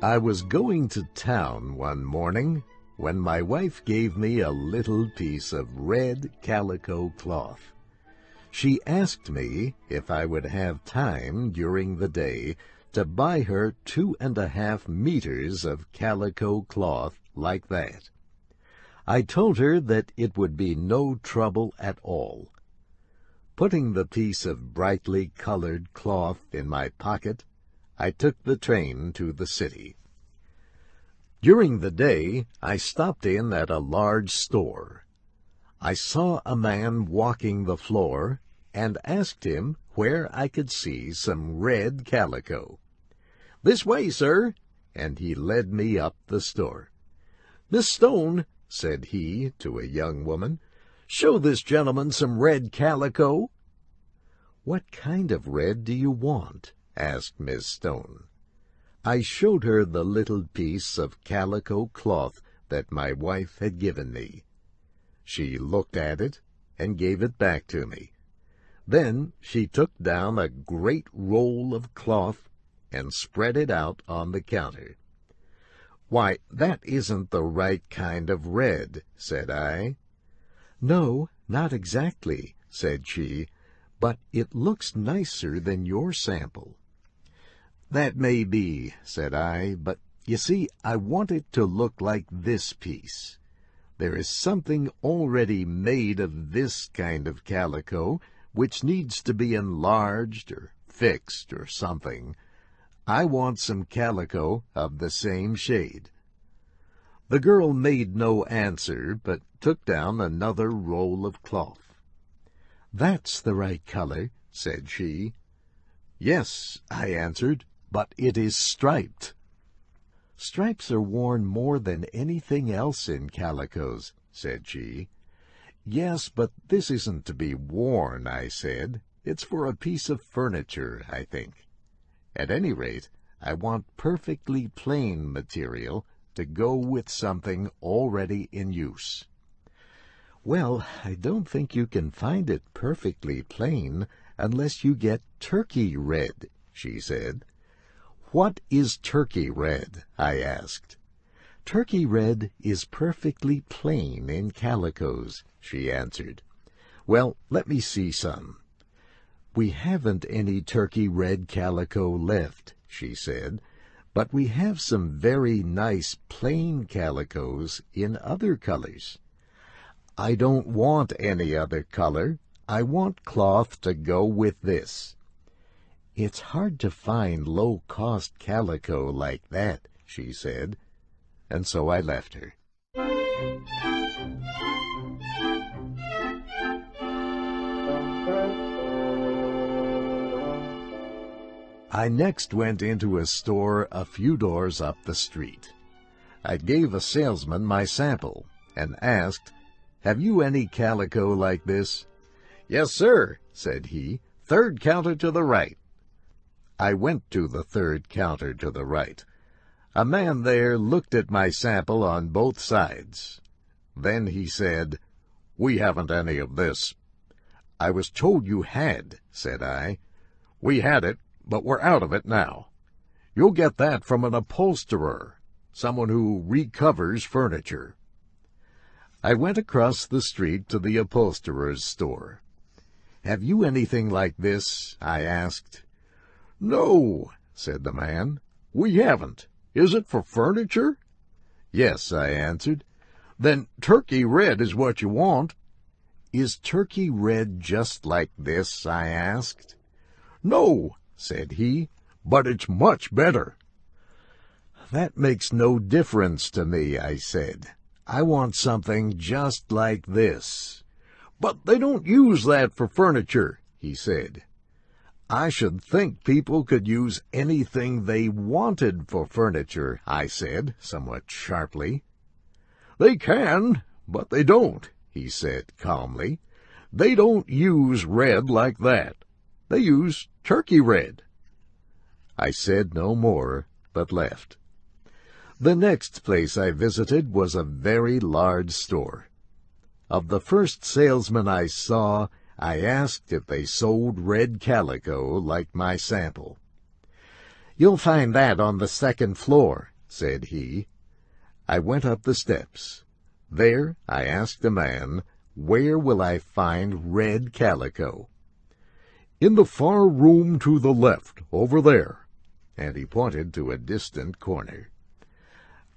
I was going to town one morning when my wife gave me a little piece of red calico cloth. She asked me if I would have time during the day to buy her 2.5 meters of calico cloth like that. I told her that it would be no trouble at all. Putting the piece of brightly colored cloth in my pocket, I took the train to the city. During the day, I stopped in at a large store. I saw a man walking the floor and asked him where I could see some red calico. "This way, sir," and he led me up the store. "Miss Stone," said he to a young woman, "show this gentleman some red calico." "What kind of red do you want?" asked Miss Stone. I showed her the little piece of calico cloth that my wife had given me. She looked at it and gave it back to me. Then she took down a great roll of cloth and spread it out on the counter. "Why, that isn't the right kind of red," said I. "No, not exactly," said she, "but it looks nicer than your sample." "That may be," said I, "but you see, I want it to look like this piece. There is something already made of this kind of calico which needs to be enlarged or fixed or something. I want some calico of the same shade." The girl made no answer, but took down another roll of cloth. "That's the right color," said she. "Yes," I answered, "but it is striped." "Stripes are worn more than anything else in calicos," said she. "Yes, but this isn't to be worn," I said. "It's for a piece of furniture, I think. At any rate, I want perfectly plain material to go with something already in use." "Well, I don't think you can find it perfectly plain unless you get turkey red," she said. "What is turkey red?" I asked. "Turkey red is perfectly plain in calicos," she answered. "Well, let me see some." "We haven't any turkey red calico left," she said, "but we have some very nice plain calicos in other colors." "I don't want any other color. I want cloth to go with this." "It's hard to find low-cost calico like that," she said, and so I left her. I next went into a store a few doors up the street. I gave a salesman my sample and asked, "Have you any calico like this?" "Yes, sir," said he. "Third counter to the right." I went to the third counter to the right. A man there looked at my sample on both sides. Then he said, "We haven't any of this." "I was told you had," said I. "We had it, but we're out of it now. You'll get that from an upholsterer, someone who recovers furniture." I went across the street to the upholsterer's store. "Have you anything like this?" I asked. "No," said the man, "we haven't. Is it for furniture?" "Yes," I answered. "Then turkey red is what you want." "Is turkey red just like this?" I asked. "No," said he, "but it's much better." "That makes no difference to me," I said. "I want something just like this." "But they don't use that for furniture," he said. "I should think people could use anything they wanted for furniture," I said, somewhat sharply. "They can, but they don't," he said calmly. "They don't use red like that. They use turkey red." I said no more, but left. The next place I visited was a very large store. Of the first salesman I saw, I asked if they sold red calico like my sample. "You'll find that on the second floor," said he. I went up the steps. There I asked the man, "Where will I find red calico?" "In the far room to the left, over there," and he pointed to a distant corner.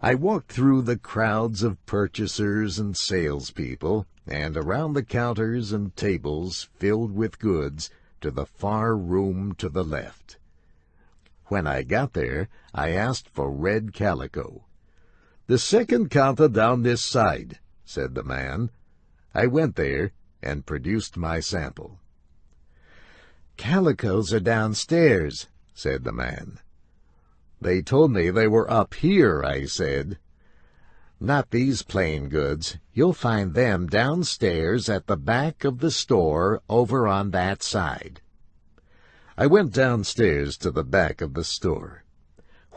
I walked through the crowds of purchasers and salespeople, and around the counters and tables filled with goods, to the far room to the left. When I got there, I asked for red calico. "The second counter down this side," said the man. I went there and produced my sample. "Calicos are downstairs," said the man. "They told me they were up here," I said. "Not these plain goods. You'll find them downstairs at the back of the store over on that side." I went downstairs to the back of the store.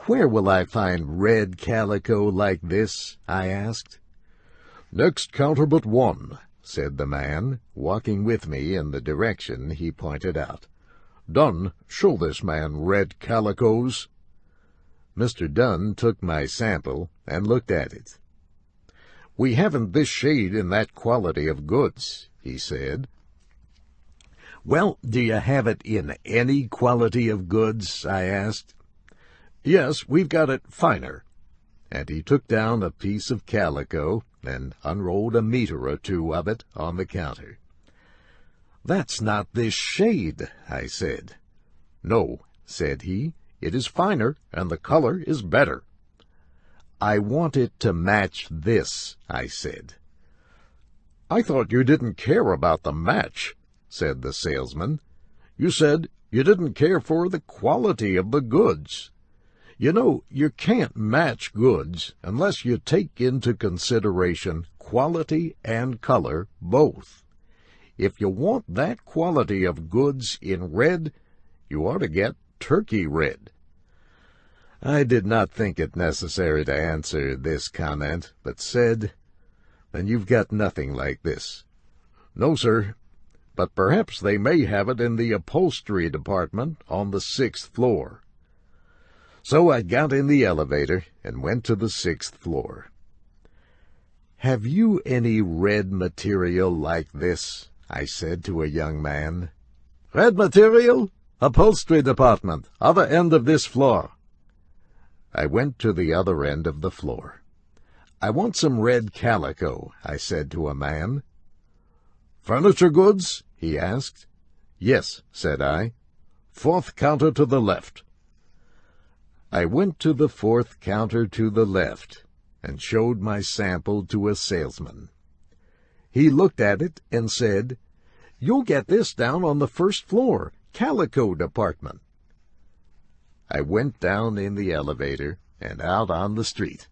"Where will I find red calico like this?" I asked. "Next counter but one," said the man, walking with me in the direction he pointed out. "Dunn, show this man red calicos." Mr. Dunn took my sample and looked at it. "We haven't this shade in that quality of goods," he said. "Well, do you have it in any quality of goods?" I asked. "Yes, we've got it finer." And he took down a piece of calico and unrolled a meter or two of it on the counter. "That's not this shade," I said. "No," said he. "It is finer, and the color is better." "I want it to match this," I said. "I thought you didn't care about the match," said the salesman. "You said you didn't care for the quality of the goods. You know, you can't match goods unless you take into consideration quality and color both. If you want that quality of goods in red, you ought to get turkey red." I did not think it necessary to answer this comment, but said, "Then you've got nothing like this." "No, sir, but perhaps they may have it in the upholstery department on the 6th floor. So I got in the elevator and went to the 6th floor. "Have you any red material like this?" I said to a young man. "Red material? Upholstery department, other end of this floor." I went to the other end of the floor. "I want some red calico," I said to a man. "Furniture goods?" he asked. "Yes," said I. "Fourth counter to the left." I went to the fourth counter to the left and showed my sample to a salesman. He looked at it and said, "You'll get this down on the 1st floor, Calico department." I went down in the elevator and out on the street.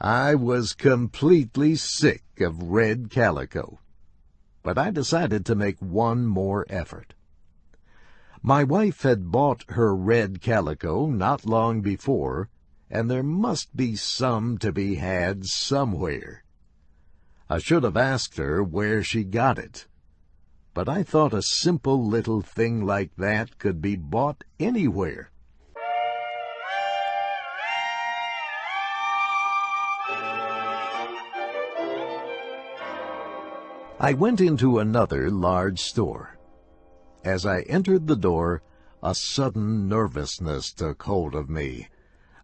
I was completely sick of red calico, but I decided to make one more effort. My wife had bought her red calico not long before, and there must be some to be had somewhere. I should have asked her where she got it, but I thought a simple little thing like that could be bought anywhere. I went into another large store. As I entered the door, a sudden nervousness took hold of me.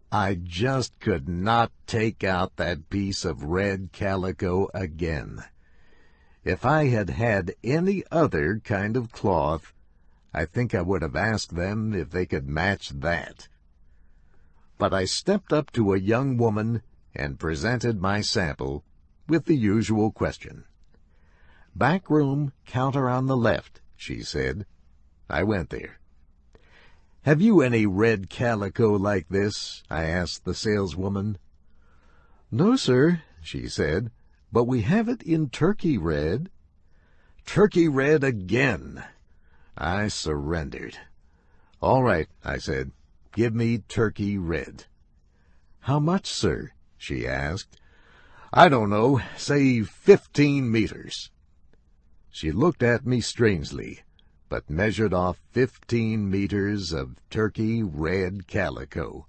I just could not take out that piece of red calico again. If I had had any other kind of cloth, I think I would have asked them if they could match that. But I stepped up to a young woman and presented my sample with the usual question. "Back room, counter on the left," she said. I went there. "Have you any red calico like this?" I asked the saleswoman. "No, sir," she said, "but we have it in turkey red." "Turkey red again!" I surrendered. "All right," I said, "give me turkey red." "How much, sir?" she asked. "I don't know, say 15 meters. She looked at me strangely, but measured off 15 meters of turkey red calico.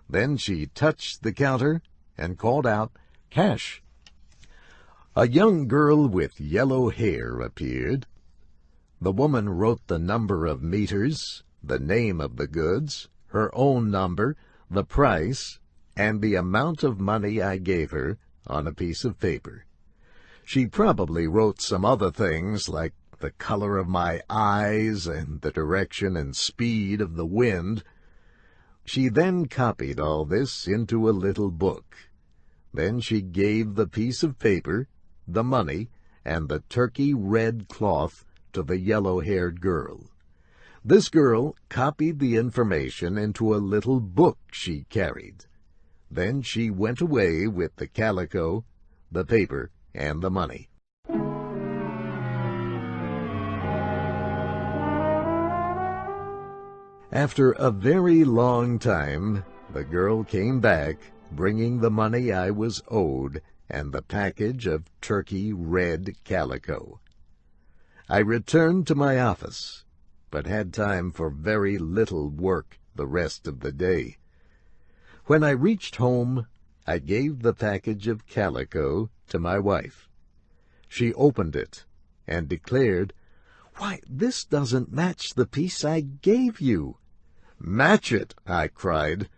Then she touched the counter and called out, "Cash." A young girl with yellow hair appeared. The woman wrote the number of meters, the name of the goods, her own number, the price, and the amount of money I gave her on a piece of paper. She probably wrote some other things like the color of my eyes and the direction and speed of the wind. She then copied all this into a little book. Then she gave the piece of paper, the money, and the turkey red cloth to the yellow-haired girl. This girl copied the information into a little book she carried. Then she went away with the calico, the paper, and the money. After a very long time, the girl came back, bringing the money I was owed and the package of turkey red calico. I returned to my office, but had time for very little work the rest of the day. When I reached home, I gave the package of calico to my wife. She opened it and declared, "Why, this doesn't match the piece I gave you." "Match it!" I cried.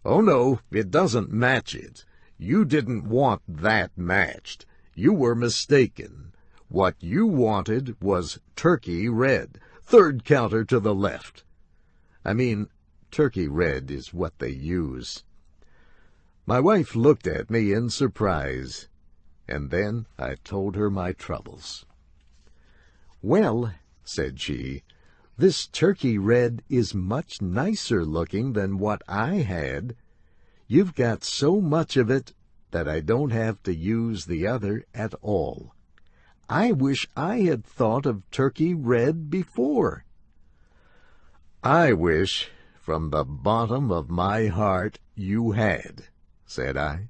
"Oh, no, it doesn't match it. You didn't want that matched. You were mistaken. What you wanted was turkey red, third counter to the left. I mean, turkey red is what they use." My wife looked at me in surprise, and then I told her my troubles. "Well," said she, "this turkey red is much nicer looking than what I had. You've got so much of it that I don't have to use the other at all. I wish I had thought of turkey red before." "I wish from the bottom of my heart you had," said I.